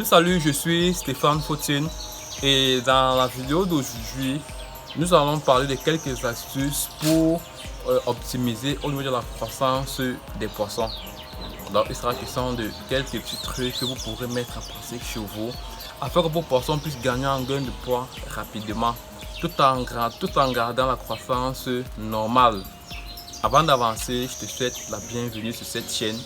Salut, je suis Stéphane Fautine et dans la vidéo d'aujourd'hui, nous allons parler de quelques astuces pour optimiser au niveau de la croissance des poissons. Donc, il sera question de quelques petits trucs que vous pourrez mettre en pratique chez vous afin que vos poissons puissent gagner en gain de poids rapidement tout en gardant la croissance normale. Avant d'avancer, je te souhaite la bienvenue sur cette chaîne.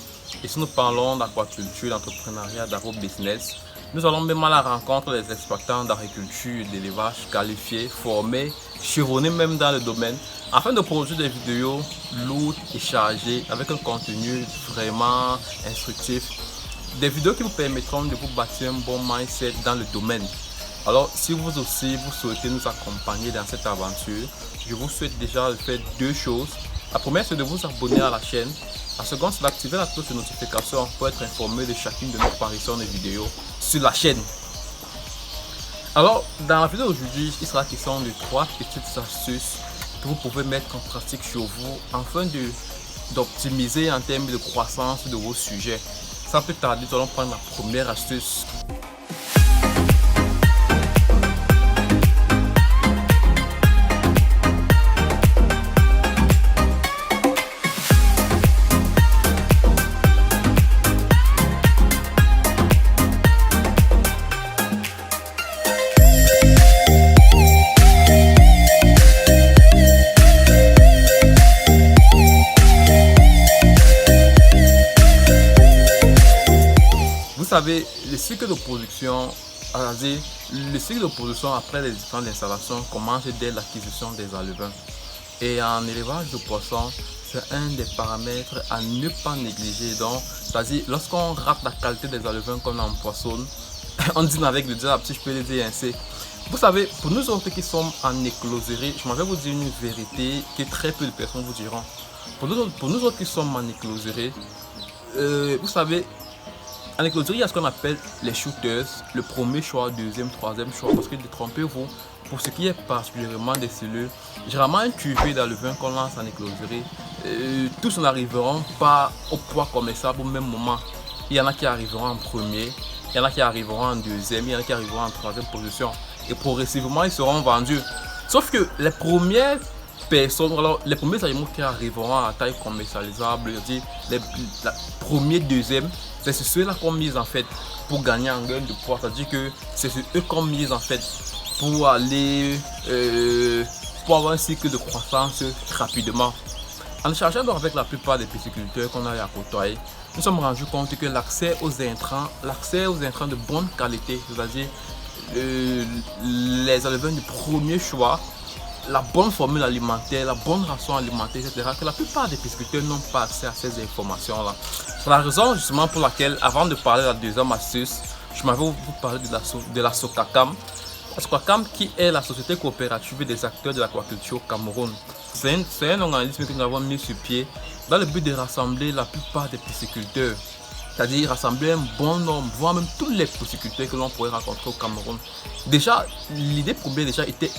Et si nous parlons d'aquaculture, d'entrepreneuriat, d'agro-business, nous allons même à la rencontre des exploitants d'agriculture et d'élevage qualifiés, formés, chevronnés même dans le domaine, afin de produire des vidéos lourdes et chargées avec un contenu vraiment instructif. Des vidéos qui vous permettront de vous bâtir un bon mindset dans le domaine. Alors, si vous aussi vous souhaitez nous accompagner dans cette aventure, je vous souhaite déjà de faire deux choses. La première, c'est de vous abonner à la chaîne. La seconde, c'est d'activer la cloche de notification pour être informé de chacune de nos apparitions de vidéos sur la chaîne. Alors, dans la vidéo d'aujourd'hui, il sera question de 3 petites astuces que vous pouvez mettre en pratique chez vous afin d'optimiser en termes de croissance de vos sujets. Sans plus tarder, nous allons prendre la première astuce. Vous savez, le cycle de production, après les différentes installations commence dès l'acquisition des alevins. Et en élevage de poissons, c'est un des paramètres à ne pas négliger. Donc, c'est-à-dire, lorsqu'on rate la qualité des alevins qu'on empoissonne, on dit avec le diable, si je peux le dire ainsi. Vous savez, pour nous autres qui sommes en écloserie, je m'en vais vous dire une vérité que très peu de personnes vous diront. Pour nous autres qui sommes en écloserie, vous savez, en écloserie, il y a ce qu'on appelle les shooters, le premier choix, deuxième, troisième choix. Parce que détrompez-vous, pour ce qui est particulièrement des cellules, généralement un cuvée d'alevin qu'on lance en écloserie, tous n'arriveront pas au poids commercial au même moment. Il y en a qui arriveront en premier, il y en a qui arriveront en deuxième, il y en a qui arriveront en troisième position. Et progressivement, ils seront vendus. Sauf que les premières personnes, alors les premiers animaux qui arriveront à taille commercialisable, les premiers, deuxième, c'est ceux-là qu'on mise en fait pour gagner en gain de poids. C'est-à-dire que c'est eux qu'on mise en fait pour aller pour avoir un cycle de croissance rapidement. En échangeant avec la plupart des pisciculteurs qu'on a à côtoyer, nous sommes rendus compte que l'accès aux intrants de bonne qualité, c'est-à-dire les alevins du premier choix, la bonne formule alimentaire, la bonne ration alimentaire, etc., que la plupart des pisciculteurs n'ont pas accès à ces informations-là. C'est la raison justement pour laquelle, avant de parler de la deuxième astuce, je m'avais vous parler de la SOCACAM. La SOCACAM qui est la Société coopérative des acteurs de l'aquaculture au Cameroun. C'est un organisme que nous avons mis sur pied dans le but de rassembler la plupart des pisciculteurs. C'est-à-dire rassembler un bon nombre, voire même tous les pisciculteurs que l'on pourrait rencontrer au Cameroun. Déjà, l'idée première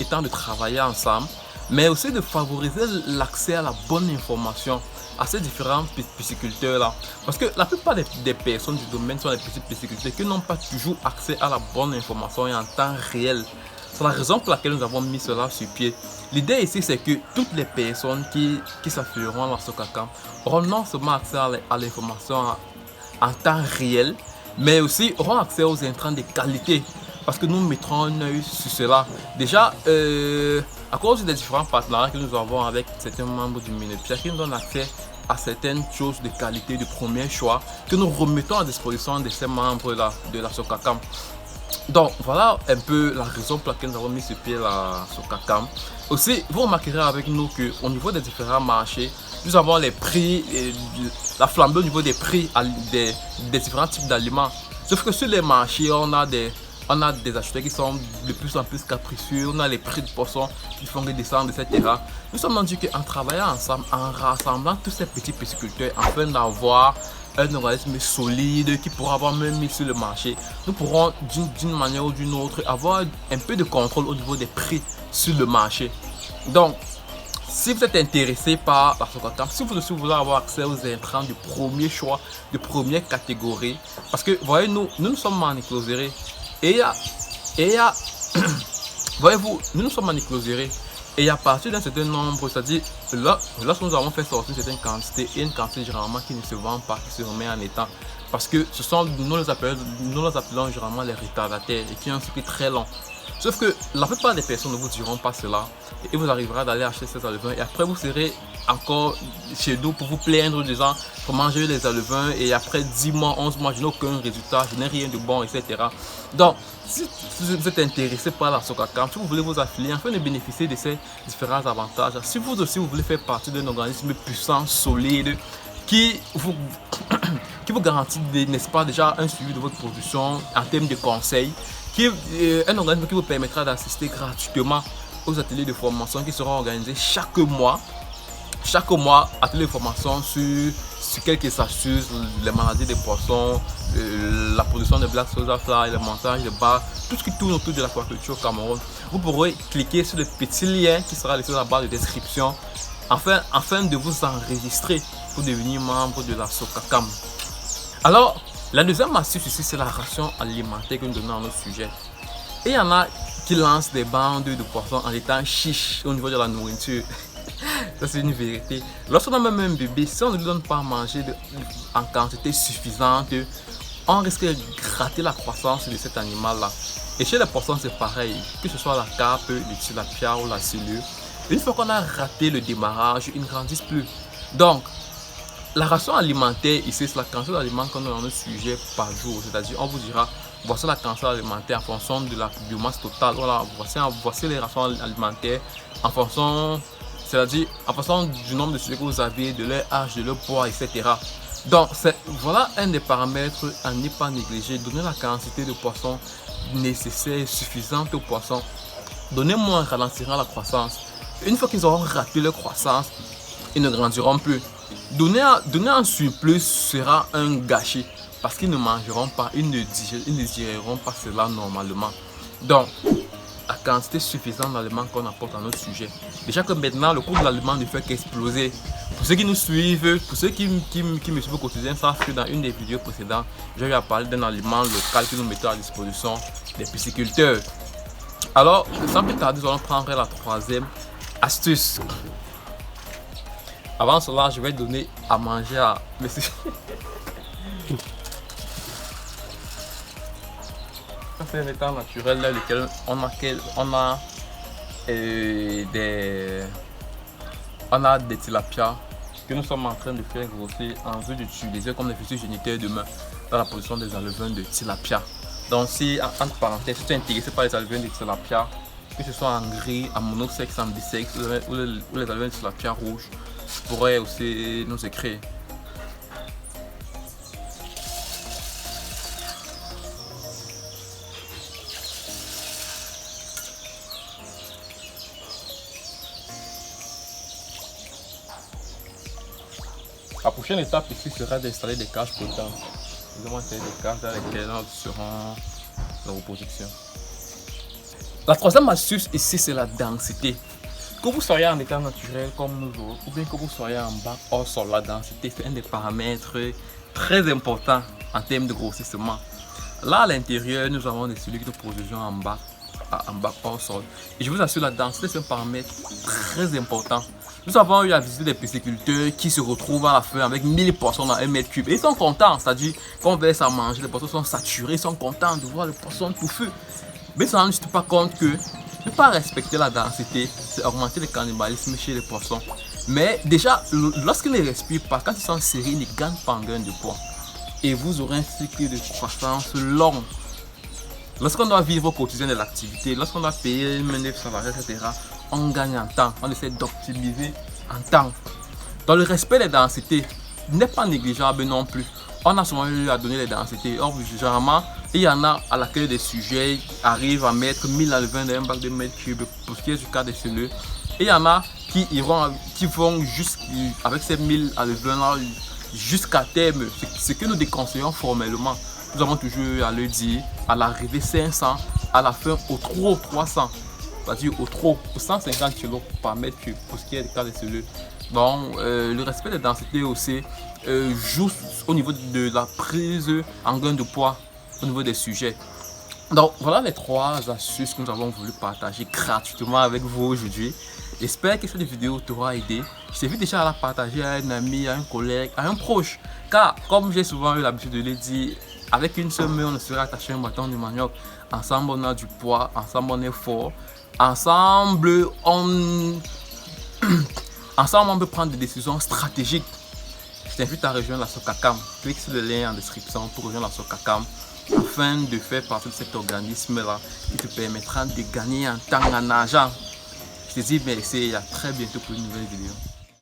étant de travailler ensemble, mais aussi de favoriser l'accès à la bonne information à ces différents pisciculteurs-là. Parce que la plupart des personnes du domaine sont des petits pisciculteurs qui n'ont pas toujours accès à la bonne information et en temps réel. C'est la raison pour laquelle nous avons mis cela sur pied. L'idée ici, c'est que toutes les personnes qui s'affilieront à la SOCACAM auront non seulement accès à l'information en temps réel, mais aussi auront accès aux intrants de qualité, parce que nous mettrons un œil sur cela. Déjà, à cause des différents partenariats que nous avons avec certains membres du Minepia qui nous donnent accès à certaines choses de qualité de premier choix que nous remettons à disposition de ces membres de la SOCACAM. Donc voilà un peu la raison pour laquelle nous avons mis sur pied la SOCACAM. Aussi, vous remarquerez avec nous qu'au niveau des différents marchés, nous avons les prix, la flambée au niveau des prix des différents types d'aliments. Sauf que sur les marchés, on a des acheteurs qui sont de plus en plus capricieux, on a les prix de poissons qui font descendre, etc. Nous sommes rendus qu'en travaillant ensemble, en rassemblant tous ces petits pisciculteurs, afin d'avoir un organisme solide qui pourra avoir même mis sur le marché, nous pourrons d'une manière ou d'une autre avoir un peu de contrôle au niveau des prix sur le marché. Donc, Si vous êtes intéressé par la Socacam, si vous aussi voulez avoir accès aux intrants de premier choix, de première catégorie, parce que voyez, nous sommes manicloserés et voyez-vous, nous sommes manicloserés et à partir d'un certain nombre, c'est-à-dire lorsque nous avons fait sortir une certaine quantité et une quantité généralement qui ne se vend pas, qui se remet en état, parce que ce sont, nous les appelons généralement les retardataires et qui ont un cycle très long. Sauf que la plupart des personnes ne vous diront pas cela et vous arriverez d'aller acheter ces alevins et après vous serez encore chez nous pour vous plaindre en disant comment j'ai eu les alevins et après 10 mois, 11 mois, je n'ai aucun résultat, je n'ai rien de bon, etc. Donc, si vous êtes intéressé par la Socacam, si vous voulez vous affilier afin de bénéficier de ces différents avantages, si vous aussi vous voulez faire partie d'un organisme puissant, solide, qui vous garantit, n'est-ce pas, déjà un suivi de votre production en termes de conseils, un organisme qui vous permettra d'assister gratuitement aux ateliers de formation qui seront organisés chaque mois. Chaque mois, ateliers de formation sur quelques astuces, les maladies des poissons, la production de Black Sosa Fly, le montage de bar, tout ce qui tourne autour de l'aquaculture au Cameroun. Vous pourrez cliquer sur le petit lien qui sera laissé dans la barre de description afin de vous enregistrer pour devenir membre de la Socacam. Alors, la deuxième astuce ici, c'est la ration alimentaire que nous donnons à notre sujet. Et il y en a qui lancent des bandes de poissons en étant chiches au niveau de la nourriture. Ça, c'est une vérité. Lorsqu'on a même un bébé, si on ne lui donne pas à manger en quantité suffisante, on risque de gratter la croissance de cet animal-là. Et chez les poissons, c'est pareil. Que ce soit la carpe, le tilapia ou la silure, une fois qu'on a raté le démarrage, ils ne grandissent plus. Donc, la ration alimentaire ici, c'est la quantité d'aliments qu'on a dans notre sujet par jour. C'est-à-dire, on vous dira, voici la quantité alimentaire en fonction de la biomasse totale. Voilà, voici les rations alimentaires en fonction, c'est-à-dire en fonction du nombre de sujets que vous avez, de leur âge, de leur poids, etc. Donc, voilà un des paramètres à ne pas négliger. Donner la quantité de poissons nécessaire et suffisante aux poissons. Donner moins ralentira la croissance. Une fois qu'ils auront raté leur croissance, ils ne grandiront plus. Donner un surplus sera un gâchis parce qu'ils ne mangeront pas, ils ne digéreront pas cela normalement. Donc, la quantité suffisante d'aliments qu'on apporte à notre sujet. Déjà que maintenant, le coût de l'aliment ne fait qu'exploser. Pour ceux qui nous suivent, pour ceux qui me suivent au quotidien, savent que dans une des vidéos précédentes, j'ai eu à parler d'un aliment local que nous mettons à disposition des pisciculteurs. Alors, sans plus tarder, nous allons prendre la troisième astuce. Avant cela, je vais donner à manger à monsieur. C'est un étang naturel dans lequel on a des tilapias que nous sommes en train de faire grossir en vue d'utiliser comme des futurs géniteurs demain dans la production des alevins de tilapia. Donc si, entre parenthèses, si tu es intéressé par les alevins de tilapia, que ce soit en gris, en monosexe, en bisexe ou les alevins de tilapia rouges, tu pourrais aussi nous écrire. La prochaine étape ici sera d'installer des cages flottantes. Nous allons installer des cages dans lesquelles nous serons en reproduction. La troisième astuce ici, c'est la densité. Que vous soyez en état naturel comme nous autres, ou bien que vous soyez en bac hors sol, la densité c'est un des paramètres très importants en termes de grossissement. Là à l'intérieur, nous avons des cellules de production en bac hors sol. Et je vous assure, la densité c'est un paramètre très important. Nous avons eu à visiter des pisciculteurs qui se retrouvent à la fin avec 1000 poissons dans 1 mètre cube. Et ils sont contents, c'est-à-dire quand on verse à manger, les poissons sont saturés, ils sont contents de voir les poissons touffus. Mais ils ne se rendent juste pas compte que ne pas respecter la densité, c'est augmenter le cannibalisme chez les poissons. Mais déjà, lorsqu'ils ne respirent pas, quand ils sont serrés, ils ne gagnent pas en gain de poids. Et vous aurez un cycle de croissance long. Lorsqu'on doit vivre au quotidien de l'activité, lorsqu'on doit payer une main-d'œuvre salariée, etc., on gagne en temps, on essaie d'optimiser en temps. Dans le respect des densités, n'est pas négligeable non plus. On a souvent eu à donner les densités. Or, généralement, il y en a à laquelle des sujets arrivent à mettre 1000 alevins dans un bac de mètres cubes pour ce qui est du cas des cellules. Et il y en a qui vont avec ces 1000 alevins là jusqu'à terme. Ce que nous déconseillons formellement. Nous avons toujours eu à le dire, à l'arrivée 500, à la fin au trop 300. c'est-à-dire au trop, 150 kg par mètre cube pour ce qui est du cas des cellules. Donc, le respect des densités aussi joue au niveau de la prise en gain de poids au niveau des sujets. Donc, voilà les 3 astuces que nous avons voulu partager gratuitement avec vous aujourd'hui. J'espère que cette vidéo t'aura aidé. Je t'invite déjà à la partager à un ami, à un collègue, à un proche. Car, comme j'ai souvent eu l'habitude de le dire, avec une seule main, on ne serait attaché à un bâton de manioc. Ensemble, on a du poids. Ensemble, on est fort. Ensemble, Ensemble, on peut prendre des décisions stratégiques. Je t'invite à rejoindre la Socacam. Clique sur le lien en description pour rejoindre la Socacam afin de faire partie de cet organisme-là qui te permettra de gagner en temps, en argent. Je te dis merci et à très bientôt pour une nouvelle vidéo.